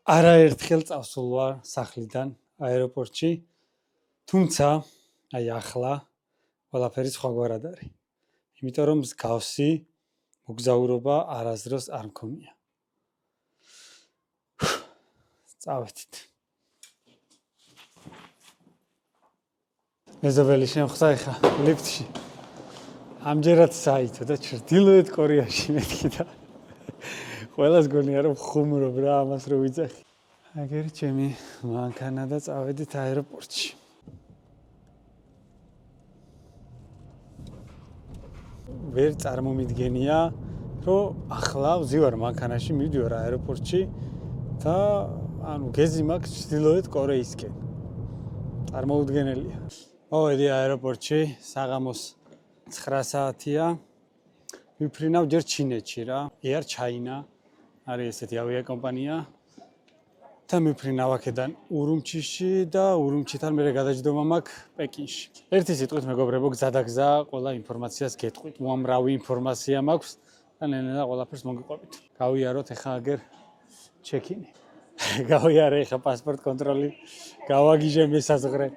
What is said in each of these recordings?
არაერთხელ წავსულ ვარ სახლიდან აეროპორტში, თუმცა აი ახლა ყველაფერი სხვაგვარად არის. იმიტომ რომ მსგავსი მოგზაურობა არასდროს არ მქონია. წავედით. მეზობელი შემხსა ეხა ლიფტში. ამჯერად საითო და ჩრდილოეთ კორეაში მეთქი და ყველას გონია რომ ხუმრობ რა ამას რო ვიძახი. აგერი ჩემი მანქანა და წავედით აეროპორტში. ვერ წარმომიდგენია რომ ახლა ვზივარ მანქანაში, მივდივარ აეროპორტში და ანუ გეზი მაქვს ჩრდილოეთ კორეისკენ. წარმოუდგენელია. მოვედი აეროპორტში, საღამოს 9 საათია. ვიფრინავ ჯერ ჩინეთში რა. Air China არის ესეთი ავიაკომპანია. და მიფრინავ აქედან ურუმჩიში და ურუმჩიდან მე გადაჯდომა მაქვს პეკინში. ერთი სიტყვით მეგობრებო, გზადაგზა ყველა ინფორმაციას გეტყვით. უამრავი ინფორმაცია მაქვს და ნელა ყველაფერს მოგიყვებით. გავიაროთ ეხა აგერ ჩეკინი. გავიარე ეხა პასპორტ კონტროლი. გავაგიჟე მესაზღვრე.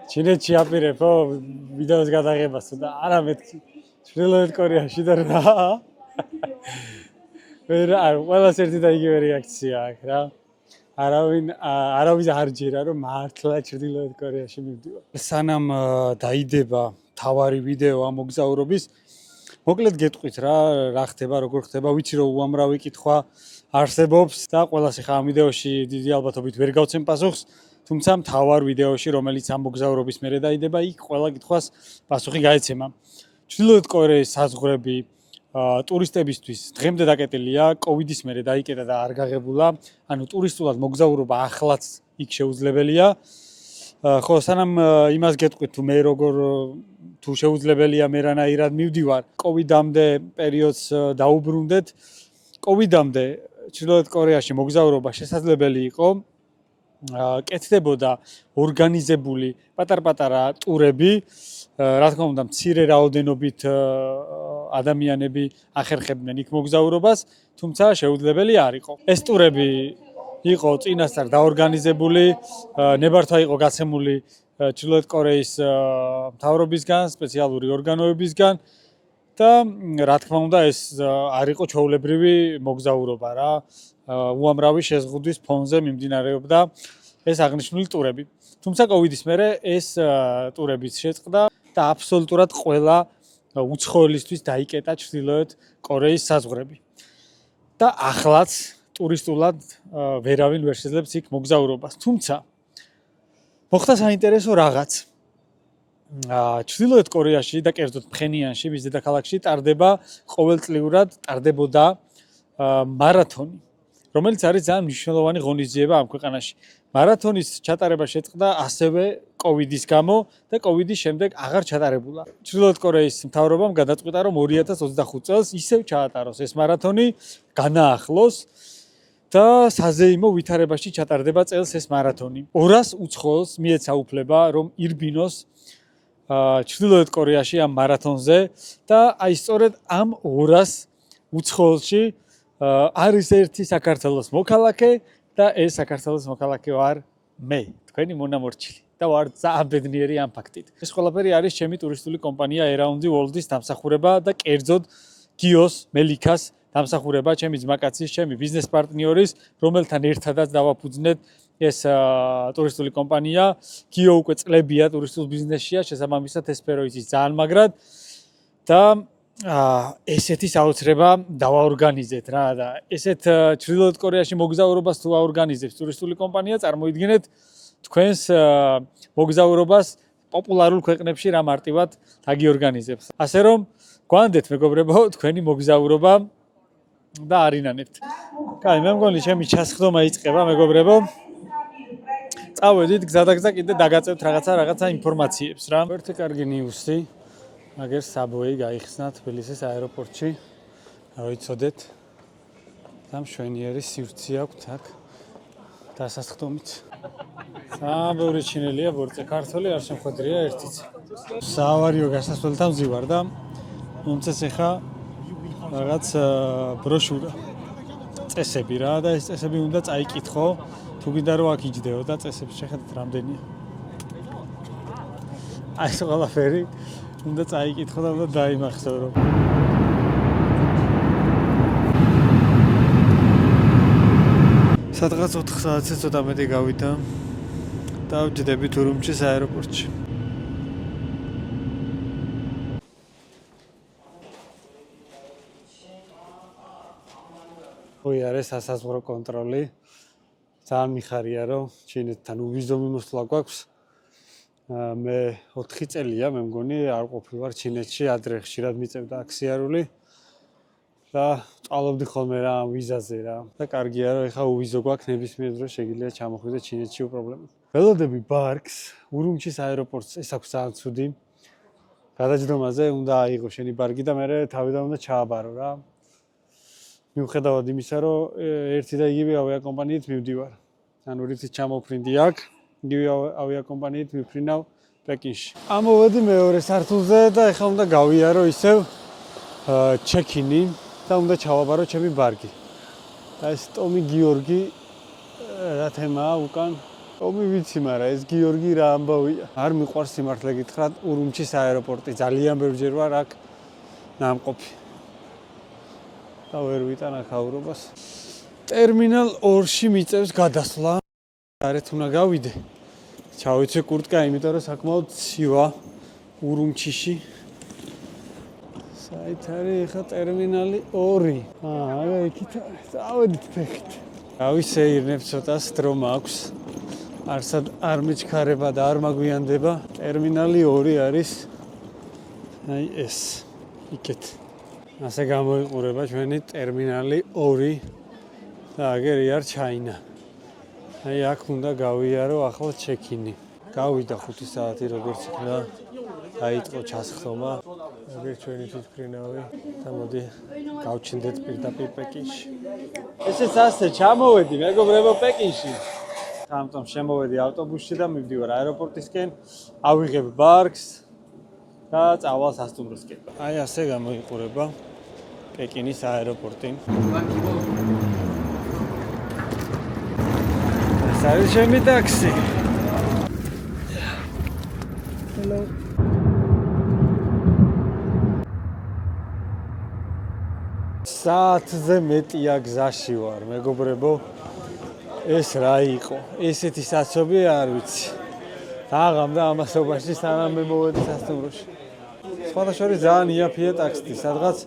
ჩინეთში აპირებო ვიდეოს გადაღებას და არა მეთქი. ჩრდილოეთ კორეაში და რა. ყველას ერთი და იგივე რეაქცია აქვს რა. არავის არ ჯერა რომ მართლა ჩრდილოეთ კორეაში მივდივარ. სანამ დაიდება თავარი ვიდეო ამ მოგზაურობის, მოკლედ გეტყვით რა ხდება, როგორ ხდება, ვიცი რომ უამრავი კითხვა არსებობს და ყველას ახლა ამ ვიდეოში დიდი ალბათობით ვერ გავცემ პასუხს, თუმცა მთავარ ვიდეოში, რომელიც ამ მოგზაურობის მერე დაიდება, იქ ყველა კითხვას პასუხი გაეცემა. ჩრდილოეთ კორეის საზღვრები ტურისტებისთვის დღემდე დაკეტილია, კოვიდის მერე დაიკეტა და არ გაღებულა, ანუ ტურისტულად მოგზაურობა ახლაც იქ შეუძლებელია. ხო, სანამ იმას გეტყვით თუ მე როგორ თუ შეუძლებელია მე რანაირად მივდივარ, კოვიდამდე პერიოდს დაუბრუნდეთ. კოვიდამდე ჩრდილოეთ კორეაში მოგზაურობა შესაძლებელი იყო. კეთდებოდა ორგანიზებული პატარ-პატარა ტურები, რა თქმა უნდა, მცირე რაოდენობით ადამიანები ახერხებდნენ იქ მოგზაურობას, თუმცა შეუძლებელი არ იყო. ეს ტურები იყო წინასწარ დაორგანიზებული, ნებართვა იყო გაცემული ჩრდილოეთ კორეის მთავრობისგან, სპეციალური ორგანოებისგან და რა თქმა უნდა, ეს არ იყო ჩვეულებრივი მოგზაურობა რა. უამრავი შეზღუდვის ფონზე მიმდინარეობდა ეს აღნიშნული ტურები. თუმცა კოვიდის მერე ეს ტურებიც შეწყდა და აბსოლუტურად ყველა უცხოელისთვის დაიკეტა ჩრდილოეთ კორეის საზღვრები. და ახლაც ტურისტულად ვერავინ ვერ შეძლებს იქ მოგზაურობას. თუმცა მოხდა საინტერესო რაღაც. ჩრდილოეთ კორეაში და კერძოდ ფხენიანში, მის დედაქალაქში ტარდებოდა მარათონი, რომელიც არის ძალიან მნიშვნელოვანი ღონისძიება ამ ქვეყანაში. მარათონის ჩატარება შეწყდა ასევე კოვიდის გამო და კოვიდის შემდეგ აღარ ჩატარებულა. ჩრდილოეთ კორეის მთავრობამ გადაწყვიტა, რომ 2025 წელს ისევ ჩაატაროს ეს მარათონი, განაახლოს და საზეიმო ვითარებაში ჩატარდება წელს ეს მარათონი. 200 უცხოელს მიეცა უფლება, რომ ირბინოს ჩრდილოეთ კორეაში ამ მარათონზე და აი სწორედ ამ 200 უცხოელში არის ერთი საქართველოს მოქალაქე და ეს საქართველოს მოქალაქე ვარ მე, თქვენი მონამორჩილი და ვარ ძალიან ბედნიერი ამ ფაქტით. ეს ყველაფერი არის ჩემი ტურისტული კომპანია Around the World-ის დამსახურება და კერძოდ გიოს მელიქას დამსახურება, ჩემი ძმაკაცის, ჩემი ბიზნეს პარტნიორის, რომელთან ერთადაც დავაფუძნეთ ეს ტურისტული კომპანია. გიო უკვე წლებია ტურისტულ ბიზნესშია, შესაბამისად ეს სფერო იცის ძალიან მაგრად და ესეთი საოცრება დავაორგანიზეთ რა და ესეთ ჩრდილოეთ კორეაში მოგზაურობას თუ აორგანიზებს ტურისტული კომპანია, წარმოიდგინეთ თქვენს მოგზაურობას პოპულარულ ქვეყნებში რა მარტივად დაგიორგანიზებს. ასე რომ გვანდეთ მეგობრებო თქვენი მოგზაურობა და არინანებთ. კაი, მე მგონი ჩემი ჩასხდომა იწყება მეგობრებო. წავედით გზადაგზა კიდე დაგაწევთ რაღაცა ინფორმაციებს რა. ერთი კარგი ნიუსი. აგერ საბვეი გაიხსნა თბილისის აეროპორტში. მოიცოდეთ. და მშვენიერი სივრცე აქვს აქ დასასხდომით. საბური ჩინელია ბორწე ქართველი არ შემხვედრია ერთიც. საავარიო გასასვლელთან ვზივარ და მომწეს ეხა რაღაც ბროშურა. წესები რა და ეს წესები უნდა წაიკითხო თუ გინდა რომ აქ იჯდეო და წესები შეხედეთ რამდენია აი ეს ყველაფერი უნდა წაიკითხო და უნდა დაიმახსოვრო სადღაც 4 საათზე ცოტა მეტი გავიდა და ვჯდებით ურუმჩის აეროპორტში არის სასაზღვრო კონტროლი. ძალიან მიხარია, რომ ჩინეთთან უვიზო მიმოსვლა გვაქვს. მე 4 წელია, მე მგონი, არ ყოფილვარ ჩინეთში, ადრე ხშირად მიწევდა აქსიარული და წალობდი ხოლმე რა ვიზაზე რა. და კარგია, რომ ეხა უვიზო გვაქვს, ნებისმიერ დროს შეგიძლია ჩამოხვიდე ჩინეთში უპრობლემოდ. ველოდები ბარკს, ურუმჩის აეროპორტს, ეს აქვს ძალიან ცუდი. გადაჯდომაზე უნდა აიღო შენი ბარგი და მე თავიდან უნდა ჩააბარო რა. მიუხედავად იმისა, რომ ერთი და იგივე ავიაკომპანიით მივდივარ. ანუ რითიც ჩამოვფრინდი აქ, იგივე ავიაკომპანიით მივფრინავ პეკინში. ამოვედი მეორე სართულზე და ეხლა უნდა გავიარო ისევ ჩეკინი და უნდა ჩავაბარო ჩემი ბარგი. და ეს ტომი გიორგი რა თემაა უკან? ტომი ვიცი, მაგრამ ეს გიორგი რა ამბავია? არ მიყვარს სიმართლე გითხრათ ურუმჩის აეროპორტი. ძალიან ბევრჯერ ვარ აქ ნამყოფი. და ვერ ვიტან აქ აურობას. ტერმინალ 2-ში მიწევს გადასვლა. გარეთ უნდა გავიდე. ჩავიცე კურტკა, იმიტომ რომ საკმაოდ ცივა ურუმჩიში. საით არის ხა ტერმინალი 2? აი იქით წავედით ფეხით. გავისეირნებ ცოტას დრო მაქვს. არ მიჩქარება და არ მაგვიანდება. ტერმინალი 2 არის აი ეს. იქეთ. ასე გამოიყურება ჩვენი ტერმინალი 2 და აგერ იარ ჩაინა. აი აქ უნდა გავიარო ახლა ჩეკინი. გავიდა 5 საათი როგორც იქნა. დაიწყო ჩასხდომა. აგერ ჩვენი თვითმფრინავი და მოდი გავჩნდეთ პირდაპირ პეკინში. ესეც ასე ჩამოვედი მეგობრებო პეკინში. ამიტომ შემოვედი ავტობუსში და მივდივარ აეროპორტისკენ, ავიღებ ბარგს და წავალ სასტუმროსკენ. აი ასე გამოიყურება პეკინის აეროპორტი. ეს არის ჩემი ტაქსი. Hello. საათზე მეტია გზაში ვარ, მეგობრებო. ეს რა იყო? ესეთი საცობი არ ვიცი. დაღამდა ამასობაში სანამ მე მოვედი სასტუმროში. სხვადასხვა ძალიან იაფია ტაქსი, სადღაც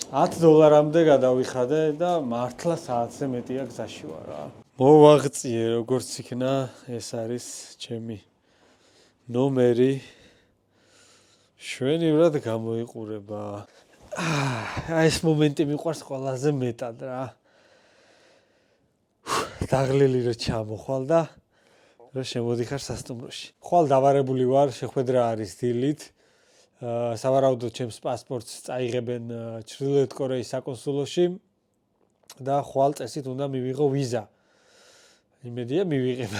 $10-მდე გადავიხადე და მართლა საათზე მეტია გზაში ვარ რა. მოვაღწიე როგორც იქნა, ეს არის ჩემი ნომერი. შვენივრად გამოიყურება. ეს მომენტი მიყვარს ყველაზე მეტად რა. დაღლილი რო ჩამოხვალ და რო შემოდიხარ სასტუმროში. ხვალ დავარებული ვარ, შეხვედრა არის დილით. სავარაუდოდ ჩემს პასპორტს წაიღებენ ჩრდილოეთ კორეის საკონსულოში და ხვალ წესით უნდა მივიღო ვიზა. იმედია მივიღებ.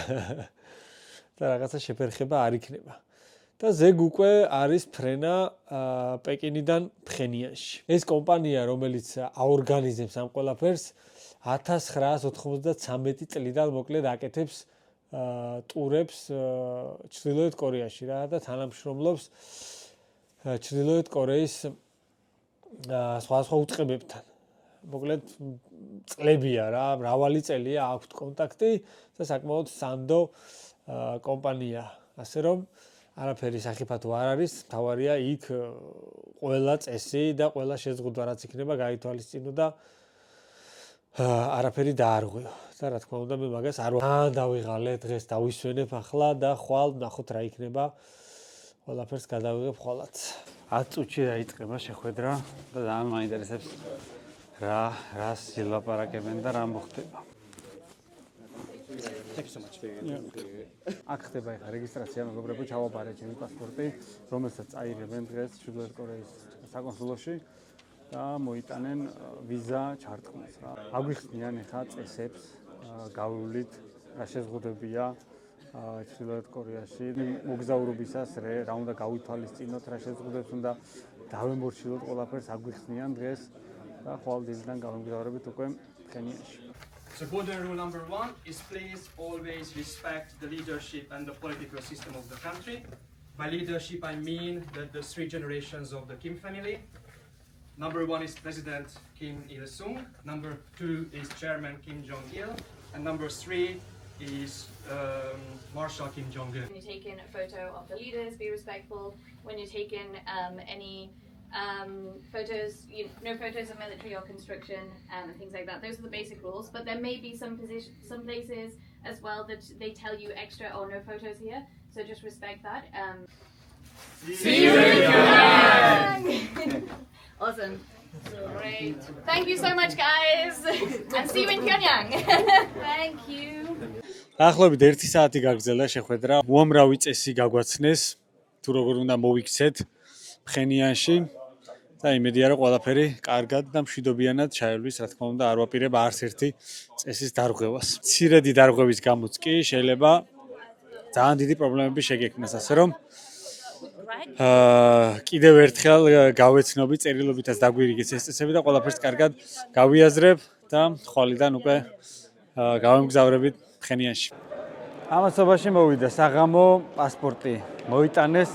და რაღაცა შეფერხება არ იქნება. და ზეგ უკვე არის ფრენა პეკინიდან ფხენიანში. ეს კომპანია, რომელიც აორგანიზებს ამ ყველაფერს 1993 წლიდან მოკლედ აკეთებს ტურებს ჩრდილოეთ კორეაში რა და თანამშრომლობს ჩრდილოეთ კორეის სხვადასხვა უწყებებთან. მოკლედ წლებია რა, მრავალი წელია აქვთ კონტაქტი და საკმაოდ სანდო კომპანია. ასე რომ არაფერი სახიფათო არ არის, თავარია იქ ყველა წესი და ყველა შეზღუდვა რაც იქნება გაითვალისწინო და არაფერი დაარღვიო. და რა თქმა უნდა მე მაგას არ დავიღალე დღეს დავისვენებ ახლა და ხვალ ნახოთ რა იქნება. ყველაფერს გადავიღებ ხვალაც. 10 წუთში დაიწყება შეხვედრა და ძალიან მაინტერესებს რას ილაპარაკებენ და რა მოხდება. Thank you so much for აქ ხდება ახლა რეგისტრაცია, მეგობრებო, ჩავაბარე ჩემი პასპორტი, რომელსაც წაიღებენ დღეს ჩრდილოეთ კორეის საკონსულოში და მოიტანენ ვიზა ჩარტყმას რა. აგვიხსნიან ახლა წესებს, გავლით, რა შეზღუდვებია ჩრდილოეთ კორეაში, მოგზაურობისას რა უნდა გავითვალისწინოთ, რა შეზღუდვებს უნდა დავემორჩილოთ ყველაფერს აგვიხსნიან დღეს და ხვალ დილიდან გავემგზავრებით უკვე ფქენიაში. So golden rule number 1 is please always respect the leadership and the political system of the country. By leadership I mean that the 3 generations of the Kim family. Number 1 is President Kim Il-sung, number 2 is Chairman Kim Jong-il, and number 3 is Marshal Kim Jong-un. When you're taking a photo of the leaders, be respectful. When you're taking any photos, no photos of military or construction and things like that. Those are the basic rules. But there may be some places as well that they tell you extra or no photos here. So just respect that. See you in Pyongyang! Awesome. Great. Thank you so much, guys. And see you in Pyongyang. Thank you. დაახლოებით 1 საათი გაგრძელდა შეხვედრა. უამრავი წესი გაგვაცნეს, თუ როგორ უნდა მოვიქცეთ ფხენიანში. და იმედია რომ ყველაფერი კარგად და მშვიდობიანად ჩაივლის, რა თქმა უნდა, არ ვაპირებ არც ერთი წესის დარღვევას. მცირედი დარღვევის გამოც კი შეიძლება ძალიან დიდი პრობლემები შეგექმნას, ასე რომ კიდევ ერთხელ გავეცნობი წერილობითაც დაგვირიგეთ ეს წესები და ყველაფერს კარგად გავიაზრებ და ხვალიდან უკვე გავემგზავრებით ფხენიანში. ამასობაში მოვიდა საღამო, პასპორტი მოიტანეს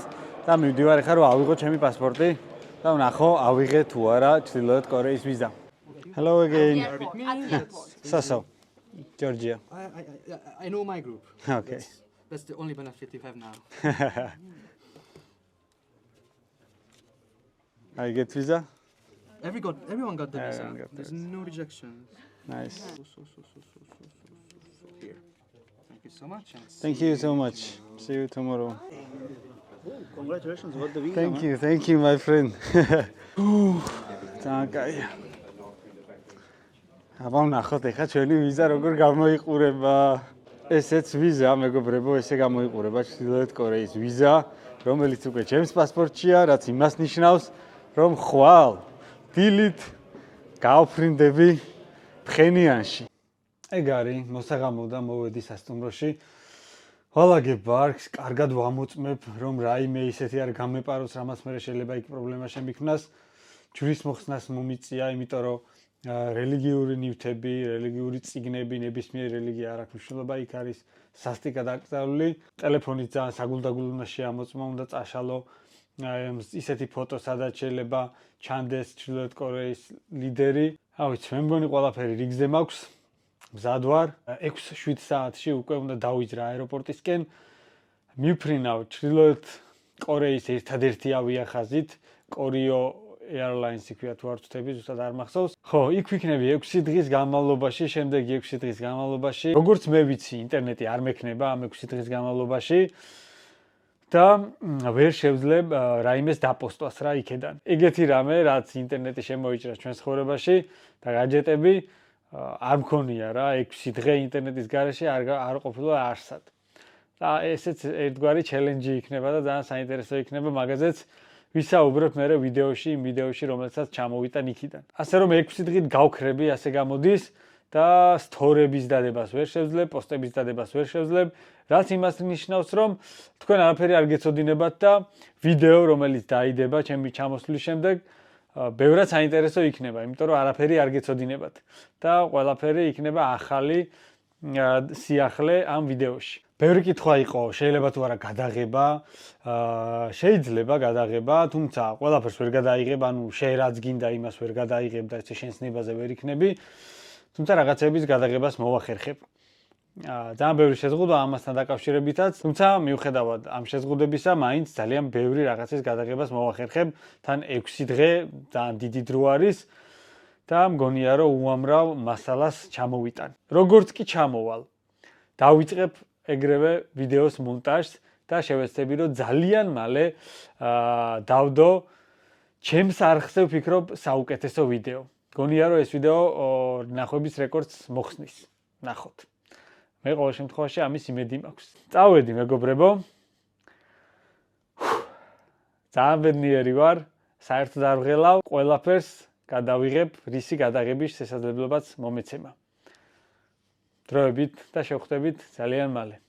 და მივდივარ ახლა რომ ავიღო ჩემი პასპორტი. და ვნახო ავიღე თუ არა ჩრდილოეთ კორეის ვიზა. Hello again. So, Georgia. I know my group. Okay. That's the only benefit you have now. I get visa? Everyone got the visa. Everyone got the There's visa. no rejection. Nice. Here. Thank you so much. Thank you so much. See you tomorrow. Congratulations, what the visa. Thank you, my friend. ძალიან კაია. აბა ვნახოთ ახლა ჩვენი ვიზა როგორ გამოიყურება. ესეც ვიზა, მეგობრებო, ესე გამოიყურება ჩრდილოეთ კორეის ვიზა, რომელიც უკვე ჩემს პასპორტშია, რაც იმას ნიშნავს, რომ ხვალ დილით გავფრინდები ფხენიანში. ეგ არის, მოსაღამო და მოვედი სასტუმროში. ვალაგებ ბარგს, კარგად ვამოწმებ, რომ რაიმე ისეთი არ გამეპაროს, რამაც მე შეიძლება იქ პრობლემა შემიქმნას. ჯვრის მოხსნას მომიწია, იმიტომ რომ რელიგიური ნივთები, რელიგიური წიგნები, ნებისმიერი რელიგია არ აქვს მნიშვნელობა, იქ არის სასტიკად აკრძალული. ტელეფონით ძალიან საგულდაგულ უნდა შეამოწმო, უნდა წაშალო ისეთი ფოტო, სადაც შეიძლება ჩანდეს ჩრდილოეთ კორეის ლიდერი. ავიც, მე მგონი ყველაფერი რიგზე მაქვს. მზად ვარ 6-7 საათში უკვე უნდა დავიძრა აეროპორტისკენ. მივფრინავ ჩრდილოეთ კორეის ერთადერთი ავიახაზით, კორიო Airlines იქია თუ არ ვწდები, ზუსტად არ მახსოვს. ხო, იქ ვიქნები 6 დღის განმავლობაში, შემდეგი 6 დღის განმავლობაში. როგორც მე ვიცი, ინტერნეტი არ მექნება ამ 6 დღის განმავლობაში და ვერ შევძლებ რაიმეს დაპოსტვას რა იქედან. ეგეთი რამე, რაც ინტერნეტი შემოიჭრა ჩვენს ცხოვრებაში და გაჯეტები არ მქონია რა 6 დღე ინტერნეტის გარეშე არ ყოფილა არსად. და ესეც ერთგვარი ჩელენჯი იქნება და ძალიან საინტერესო იქნება მაგაზეც ვისაუბრებ მე ვიდეოში, რომელსაც ჩამოვიტან იქიდან. ასე რომ 6 დღით გავქრები, ასე გამოდის და სტორების დადებას ვერ შევძლებ, პოსტების დადებას ვერ შევძლებ, რაც იმას ნიშნავს, რომ თქვენ არაფერი არ გეცოდინებათ და ვიდეო, რომელიც დაიდება ჩემი ჩამოსვლის შემდეგ ბევრად საინტერესო იქნება, იმიტომ რომ არაფერი არ გეცოდინებათ და ყველაფერი იქნება ახალი სიახლე ამ ვიდეოში. ბევრი კითხვა იყო, შეიძლება თუ არა გადაღება, შეიძლება გადაღება, თუმცა ყველაფერს ვერ გადაიღებ, ანუ შენ რაც გინდა იმას ვერ გადაიღებ და ესე შენს ნებაზე ვერ იქნები, თუმცა რაღაცების გადაღებას მოვახერხებ. ძალიან ბევრი შეზღუდვა ამასთან დაკავშირებითაც, თუმცა მიუხედავად ამ შეზღუდებისა, მაინც ძალიან ბევრი რაღაცის გადაღებას მოვახერხებ, თან 6 დღე ძალიან დიდი დრო არის და მგონია რომ უამრავ მასალას ჩამოვიტან. როგორც კი ჩამოვალ, დავიწყებ ეგრევე ვიდეოს მონტაჟს და შევეცდები რომ ძალიან მალე დავდო ჩემს არხზე ვფიქრობ საუკეთესო ვიდეო. მგონია რომ ეს ვიდეო ნახვების რეკორდს მოხსნის. ნახოთ. მე ყოველ შემთხვევაში ამის იმედი მაქვს. წავედი მეგობრებო. ძალიან ბედნიერი ვარ, საერთოდ არ ვღელავ, ყველაფერს გადავიღებ, რისი გადაღების შესაძლებლობაც მომეცემა. დროებით და შევხვდებით ძალიან მალე.